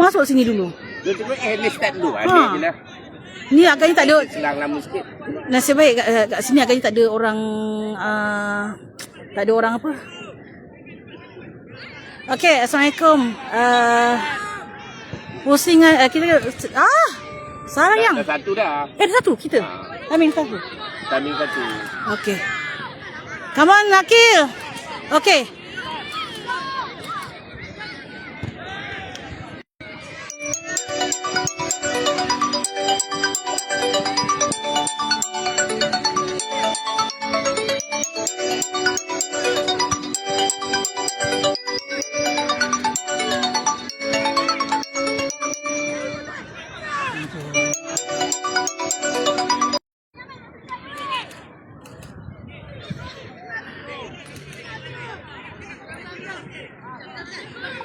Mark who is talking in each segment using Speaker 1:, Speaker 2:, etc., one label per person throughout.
Speaker 1: masuk sini dulu.
Speaker 2: Dia cuma ni start dulu.
Speaker 1: Ha.
Speaker 2: Ada je lah.
Speaker 1: Ni agaknya tak ada.
Speaker 2: Selang lama sikit.
Speaker 1: Nasib baik kat sini agaknya tak ada orang tak ada orang apa. Okey, Assalamualaikum. Pusing kita sayang.
Speaker 2: Dah satu dah.
Speaker 1: Dah satu kita. Amin satu.
Speaker 2: Timing satu.
Speaker 1: Okey. Come on, Nakil. Okey.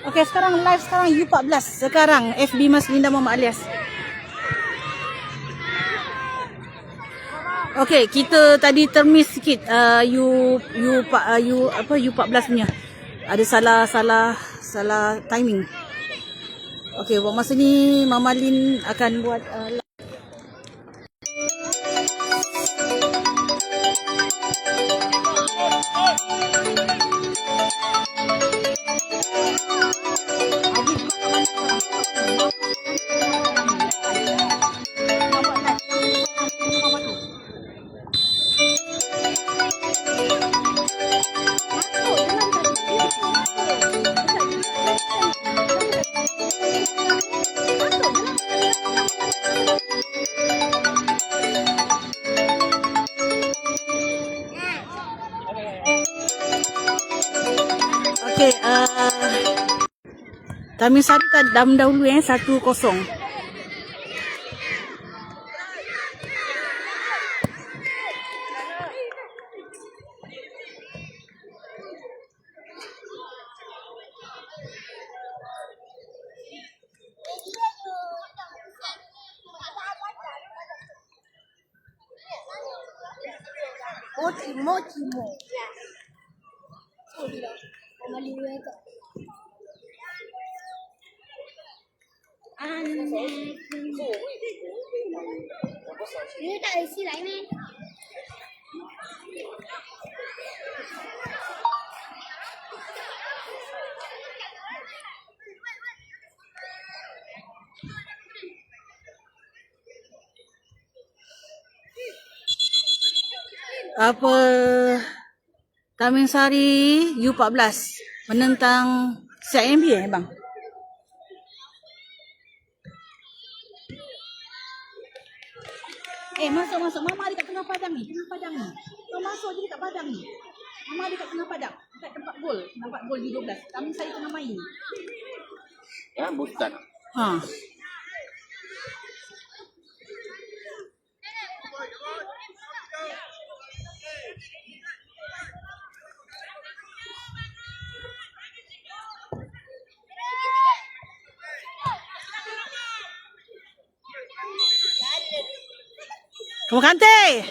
Speaker 1: Okey, sekarang live sekarang U14. Sekarang FB Mas Linda Muhammad Alias. Okey, kita tadi termiss sikit U14 punya. Ada salah timing. Okey, buat masa ni Mama Lin akan buat okey, Tamin Sari dalam dahulu 1-0.
Speaker 3: Mochi. Ini tak isi lain ni.
Speaker 1: Apa Tamin Sari U14 menentang CIMB bang? Masuk. Mama ada kat tengah padang ni. Kau masuk je dekat padang ni. Mama ada kat tengah padang. Dekat tempat gol. Nampak gol U12. Tamin Sari tengah main.
Speaker 2: Ya, bukan.
Speaker 1: Ha. Kamu kante.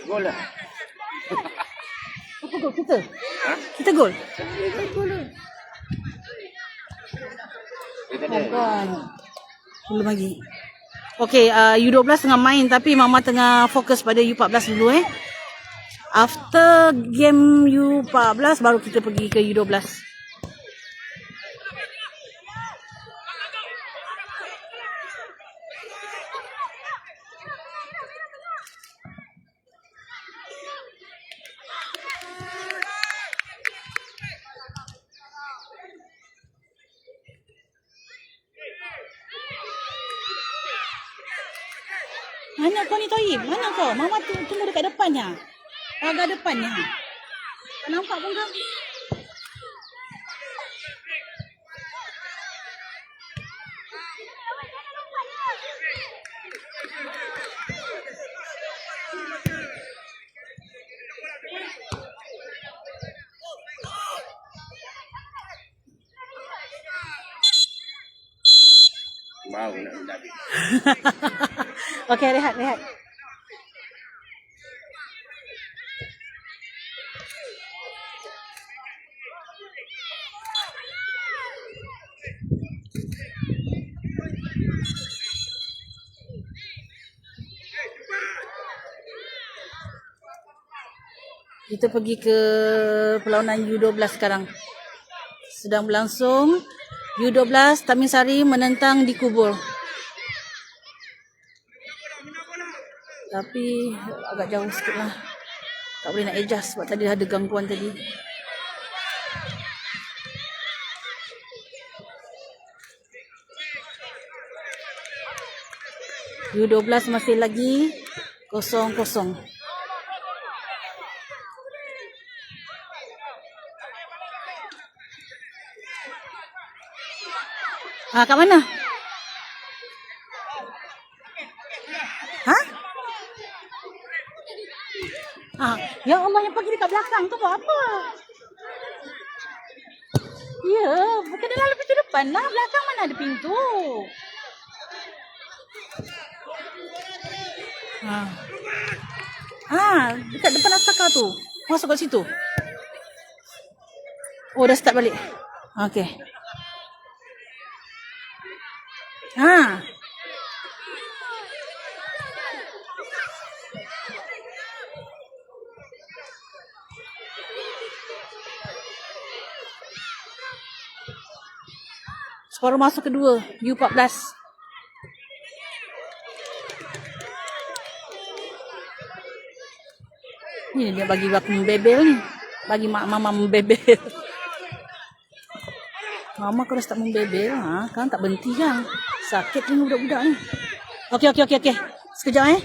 Speaker 2: Gol lah.
Speaker 1: Apa gol kita?
Speaker 2: Ha?
Speaker 1: Kita gol.
Speaker 2: Dia tak ada.
Speaker 1: Bukan. Belum lagi. Okey, U12 tengah main tapi Mama tengah fokus pada U14 dulu After game U14 baru kita pergi ke U12. Mana kau ni Toib? Mana kau? Mama tunggu dekat depannya. Pagar depannya. Tak nampak pun kau?
Speaker 2: Mau nak mendadak.
Speaker 1: Okey, rehat. Kita pergi ke perlawanan U12 sekarang. Sedang berlangsung. U12 Taminsari menentang Dikubur. Tapi agak jauh sikit lah. Tak boleh nak adjust sebab tadi ada gangguan tadi. U12 masih lagi 0-0. Kat mana? Ya Allah, yang pergi dekat belakang tu buat apa? Ya, bukan dalam pintu depan lah. Belakang mana ada pintu? Dekat depan Astaka tu. Masuk kat situ. Oh, dah start balik. Okey. Separuh masuk kedua, U14. Ni dia bagi aku membebel ni. Bagi mama membebel. Mama kalau start membebel, kan tak berhenti kan. Sakit ni budak-budak ni. Okey. Sekejap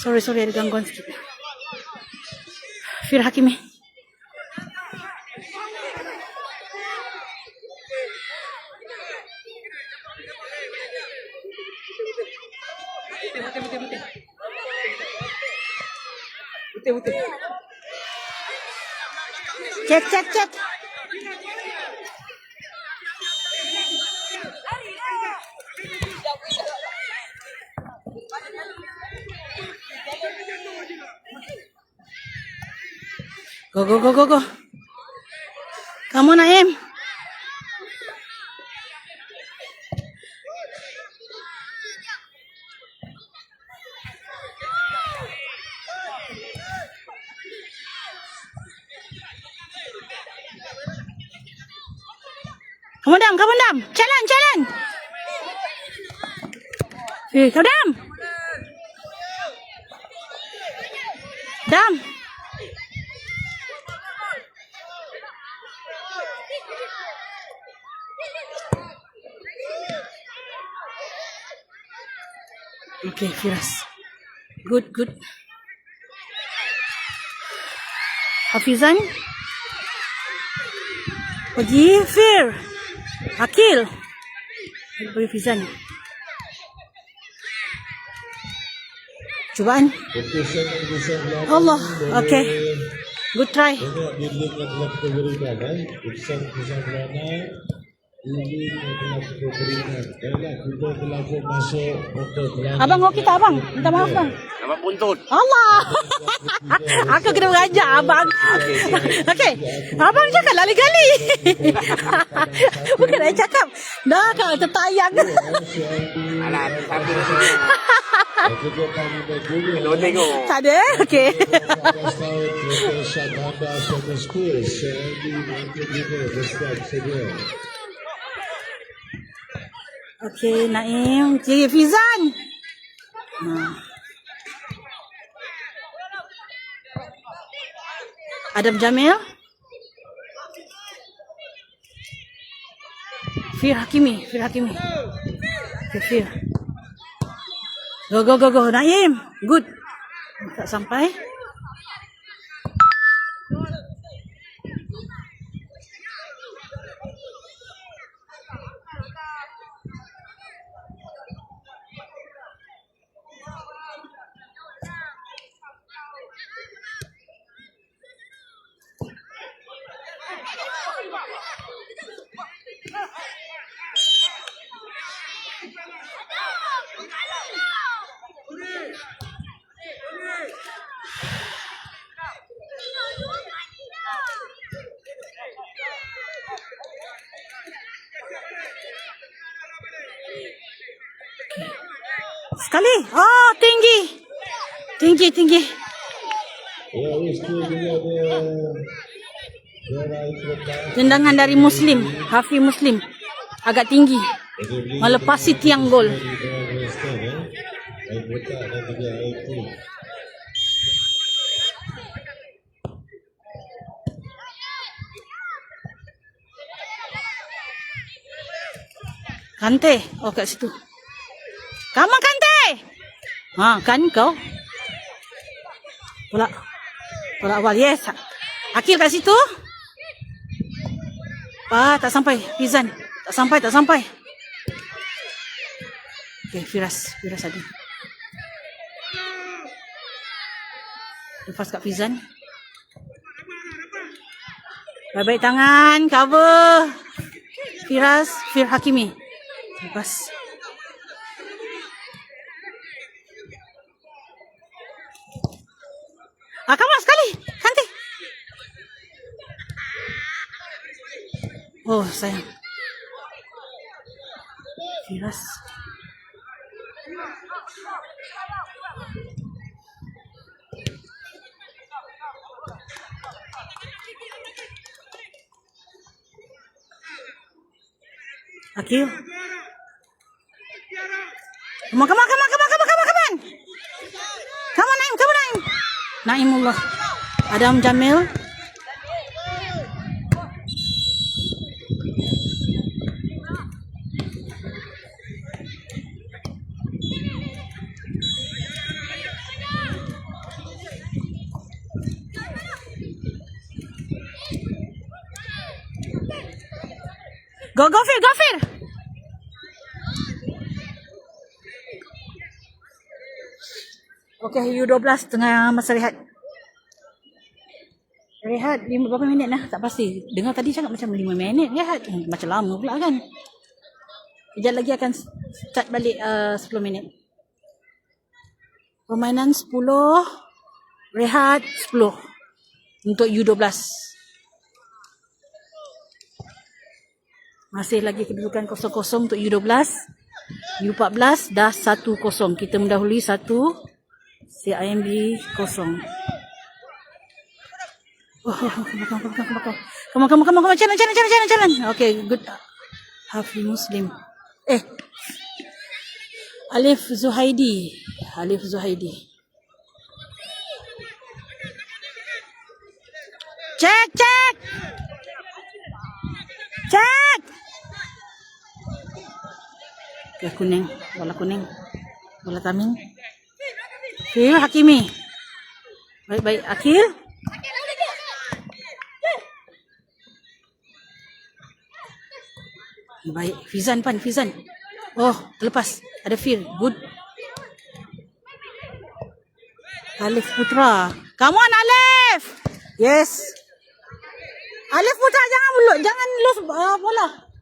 Speaker 1: Sorry, ada gangguan sikit. Fir Hakimi. Betul. Cek. Go. Kamu Naim. Come on, Dam. Challenge. Kau Dam. Okey, Firas. Good, good. Hafizan. Pergi Fir. Akil. Pergi Hafizan. Cubaan. Allah. Okay. Good try.
Speaker 4: Tengok di link yang telah kita berikan Keputusan kerana ini yang telah kita berikan. Baiklah, kita telah pun masuk untuk kerana
Speaker 1: Abang okey tak abang? Minta maaf bang.
Speaker 2: Nampak buntut.
Speaker 1: Allah. Aku kena mengajak abang. Okey. Abang cakap lalu-kali. Bukan nak cakap. Dah kan tertayang.
Speaker 2: Alah, sambil Kena tengok.
Speaker 1: Tak ada? Okey.
Speaker 4: 14 tahun Dr. Syahbanda Social School Sandy Market River Berstart saja.
Speaker 1: Okey, Naim. Cik Fizan. Adam Jamil. Fir Hakimi. Okay, Fir. Go, go, go, go. Naim. Good. Tak sampai. Sekali. Oh, tinggi. Tinggi.
Speaker 4: Ya, itu dia
Speaker 1: Tendangan dari Muslim. Hafiz Muslim. Agak tinggi. Melepasi tiang gol. Kante. Oh, kat situ. Come on, Kante. Kan kau. Bola awal. Yes. Akil kat situ. Tak sampai. Fizan. Tak sampai. Okay, Firas ada. Lepas kat Fizan. Baik-baik tangan. Cover. Fir Hakimi. Lepas. Come on sekali. Kante. Oh, sayang. Firas. Akil. Come on. Come on, Naim. Naimullah. Adam Jamil. Go Fir. Okey, U12 tengah masa rehat. Rehat berapa minit lah? Tak pasti. Dengar tadi cakap macam 5 minit rehat. Macam lama pula kan. Sekejap lagi akan start balik 10 minit. Permainan 10. Rehat 10. Untuk U12. Masih lagi kedudukan 0-0 untuk U12. U14 dah 1-0. Kita mendahului 1. CIMB 0. Come on. Jalan. Okay, good. Hafiz Muslim. Alif Zuhaidi. Cek. Okay, bola kuning. Bola taming. Akil, Hakimi. Baik-baik, Akil. Baik, Fizan. Oh, terlepas. Ada Fir. Good. Alif Putra. Come on, Alif. Yes. Alif Putra, jangan lose bola.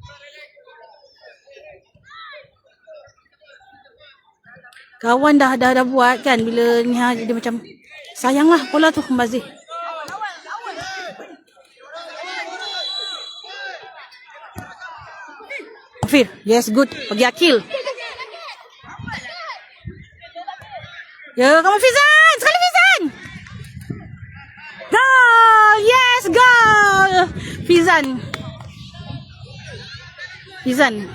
Speaker 1: Kawan dah buat kan bila ni dia macam sayanglah bola tu Mazih. Fir. Yes, good. Bagi Akil. Ya, kamu Fizan. Sekali Fizan. Goal. Yes, goal. Fizan.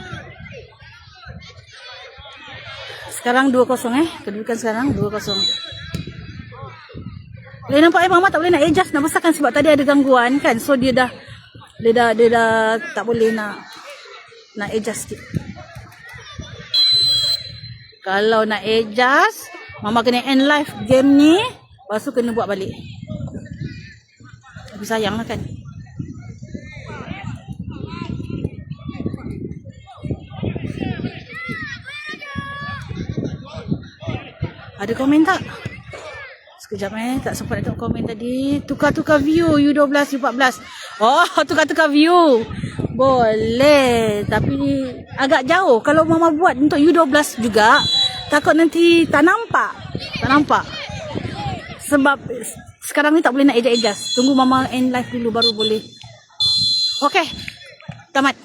Speaker 1: Sekarang 2-0 Kedudukan sekarang 2-0. Boleh nampak Mama tak boleh nak adjust nak besarkan sebab tadi ada gangguan kan. So dia dah tak boleh nak adjust sikit. Kalau nak adjust, Mama kena end live game ni, lepas tu kena buat balik. Tapi sayang lah kan. Ada komen tak? Sekejap tak sempat nak tengok komen tadi. Tukar-tukar view U12, U14. Oh, tukar-tukar view. Boleh. Tapi agak jauh. Kalau Mama buat untuk U12 juga, takut nanti tak nampak. Sebab sekarang ni tak boleh nak adjust. Tunggu Mama end live dulu baru boleh. Okay. Tamat.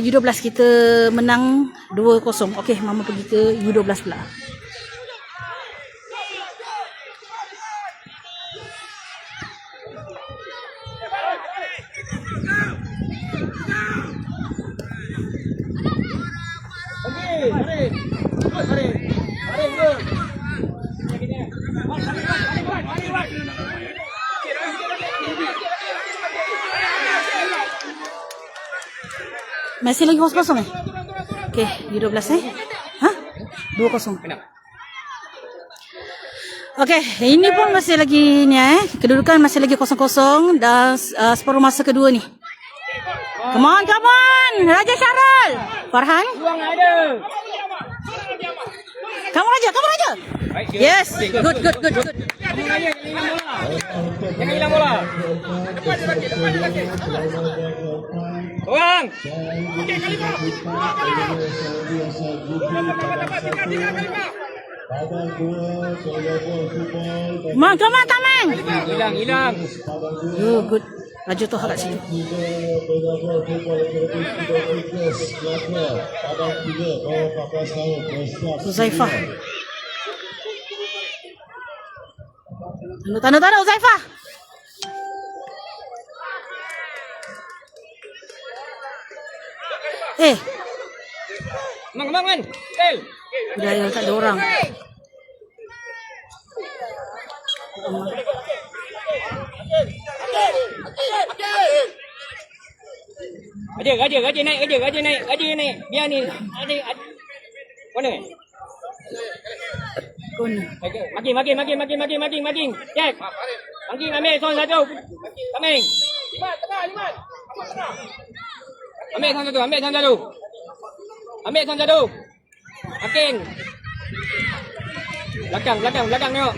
Speaker 1: U12 kita menang 2-0. Okay, Mama pergi ke U12 pula. Masih lagi 0-0 Okay, U12 Hah? 2-0. Okay, ini pun masih lagi ni kedudukan masih lagi 0-0 dan separuh masa kedua ni. Come on. Raja Syarul. Farhan. Kamu Raja. Yes, good.
Speaker 2: Jangan hilang bola. Orang.
Speaker 1: Come on, Tamang.
Speaker 2: Hilang.
Speaker 1: Oh, good. Raja tu kat situ. Uzaifah. Tanda Uzaifah.
Speaker 2: Mang. Tel.
Speaker 1: Dah tak ada orang.
Speaker 2: Raja naik. Biar ni. Mana? Makin. Jack. Makin ambil son satu. Kaming. Limat. Ambil son satu. Makin. Belakang tengok.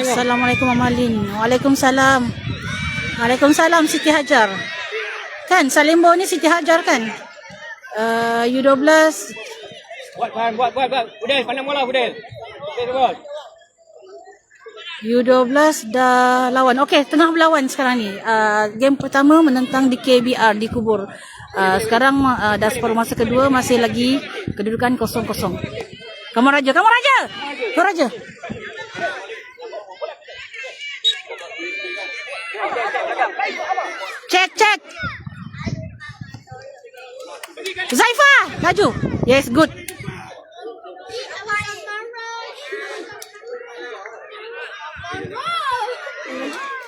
Speaker 1: Assalamualaikum Amalin. Waalaikumsalam Siti Hajar. Kan Salimbo ni Siti Hajar kan? U12
Speaker 2: Buat. Budel, pandang bola Budel. Betul.
Speaker 1: U12 dah lawan. Okey, tengah berlawan sekarang ni. Game pertama menentang di KBR di Kubur. Sekarang dah separuh masa kedua masih lagi kedudukan 0-0. Kamu Raja. Cek. Zaifah, laju. Yes, good.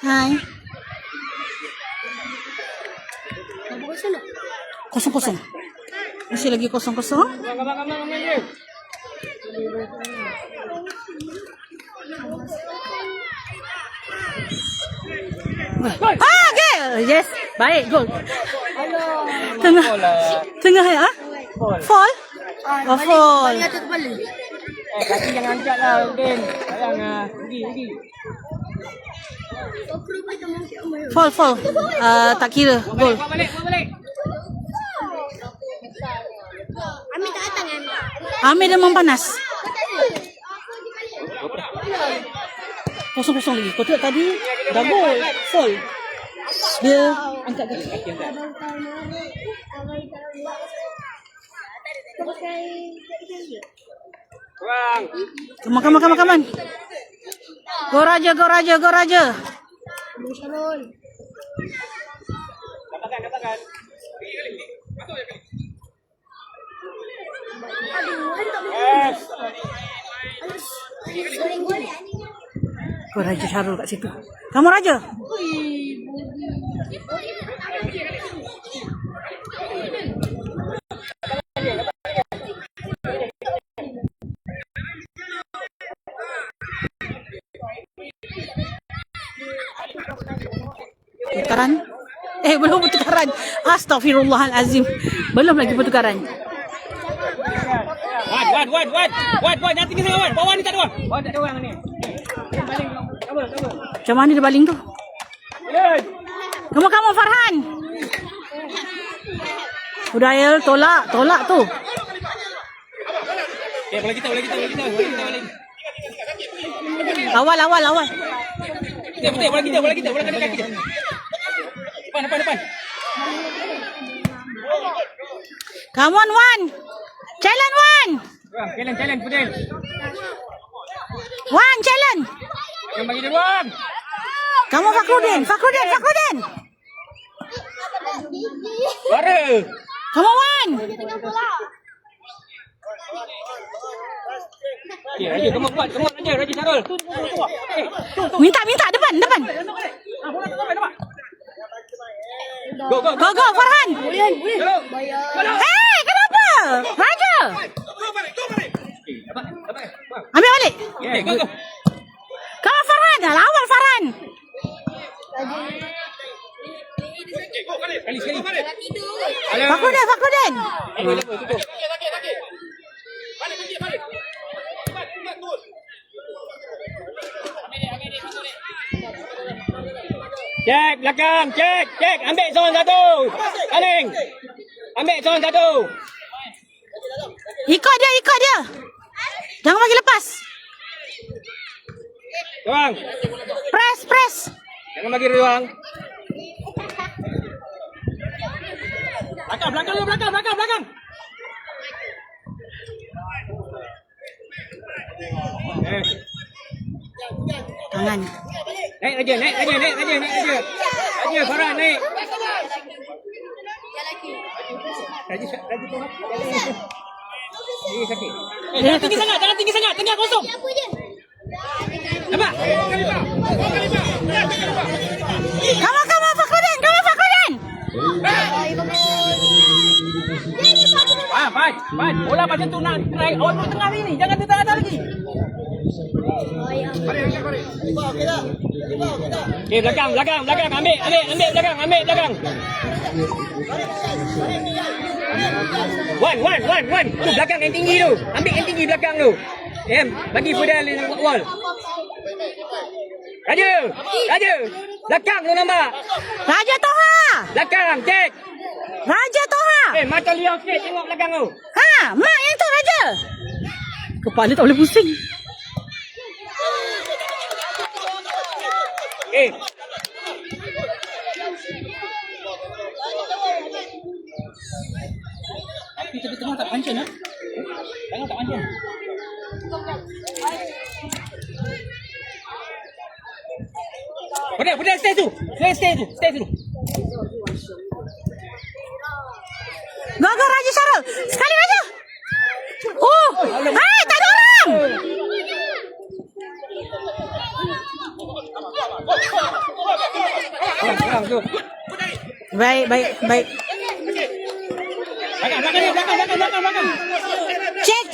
Speaker 1: Hai. 0-0. Masih lagi 0-0. Okay. Yes. Baik, gol. Tengah. Tengah ya? Fall? Oh, fall.
Speaker 2: Kaki jangan angkat lah, Udin. Sayang lah. Pergi.
Speaker 1: Fall. Tak kira. Gol.
Speaker 2: Buat balik.
Speaker 3: Ambil tak datang kan?
Speaker 1: Amir demam panas. Kosong lagi. Kau tengok tadi dah gol. Fall. Dia angkat kaki.
Speaker 2: Kurang.
Speaker 1: Come on. Go Raja.
Speaker 2: Katakan. Yes.
Speaker 1: Go Raja Syarul kat situ. Kamu Raja. Pertukaran? Belum pertukaran. Astaghfirullahalazim. Belum lagi pertukaran.
Speaker 2: Wan. Jangan tinggi sangat, Wan. Bawah ni tak ada, Wan. Bawah tak ada orang ni. Baling. Cover.
Speaker 1: Macam mana dia baling tu? Kamu Farhan. Udah Ayel, tolak tu.
Speaker 2: Okay, bola kita balik.
Speaker 1: Awal.
Speaker 2: Betul, bola kita. Bola kaki kita. Depan.
Speaker 1: Come on, Wan. Challenge, Wan.
Speaker 2: Challenge, Fudel.
Speaker 1: Wan, challenge.
Speaker 2: Yang bagi dia ruang.
Speaker 1: Kamu Fakrudin.
Speaker 2: Suara.
Speaker 1: Kamu Wan.
Speaker 2: Okay, Raja, kamu buat Raja. Raja Syarul. Tu.
Speaker 1: Minta depan. Go Farhan. Kenapa? Raja. Ambil balik.
Speaker 2: Okay, go.
Speaker 1: Kamu Farhan. Lawan Farhan.
Speaker 2: Sekali.
Speaker 1: Fakrudin.
Speaker 2: Tutup. Cek belakang, cek. Ambil zon 1. Saling. Ambil zon 1.
Speaker 1: Ikut dia. Jangan bagi lepas.
Speaker 2: Ruang.
Speaker 1: Press.
Speaker 2: Jangan bagi ruang. Belakang.
Speaker 1: Tangan.
Speaker 2: Naik Raja. Raja, Farhan naik. Raja tolong. Ini sakit. Jangan tinggi sangat. Tengah kosong. Nampak?
Speaker 1: Kamu Fakrudin.
Speaker 2: Fine. Bola macam tu nak try. Awak tu tengah ni. Jangan di tengah lagi. Okay, belakang. Ambil belakang. Wan. Tu belakang yang tinggi tu. Ambil yang tinggi belakang tu. Bagi Fudel wall. Raja. Belakang tu nampak.
Speaker 1: Raja Toha.
Speaker 2: Belakang, cek.
Speaker 1: Raja Toha.
Speaker 2: Mata liau sikit tengok belakang tu.
Speaker 1: Mak yang tu Raja. Kepala tak boleh pusing.
Speaker 2: Okay. Tapi tengah tak pancen ah. Tengah tak pancen. Boleh stay tu. Stay tu.
Speaker 1: Go Raja Syarul. Sekali Raja. Tak ada orang.
Speaker 2: Belakang tu.
Speaker 1: Baik.
Speaker 2: Belakang.
Speaker 1: Cek.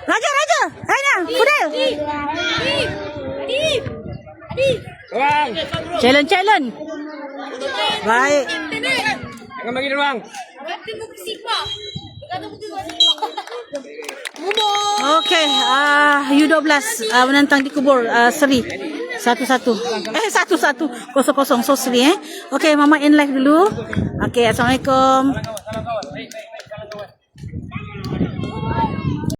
Speaker 1: Raja. Aina, Fudel.
Speaker 2: Ruang.
Speaker 1: Challenge. Baik.
Speaker 2: Jangan bagi dia ruang.
Speaker 1: Okey, U12 menentang di kubur Seri 1-1. 1-1 0-0 so Seri Okey, Mama end live dulu. Okey, Assalamualaikum.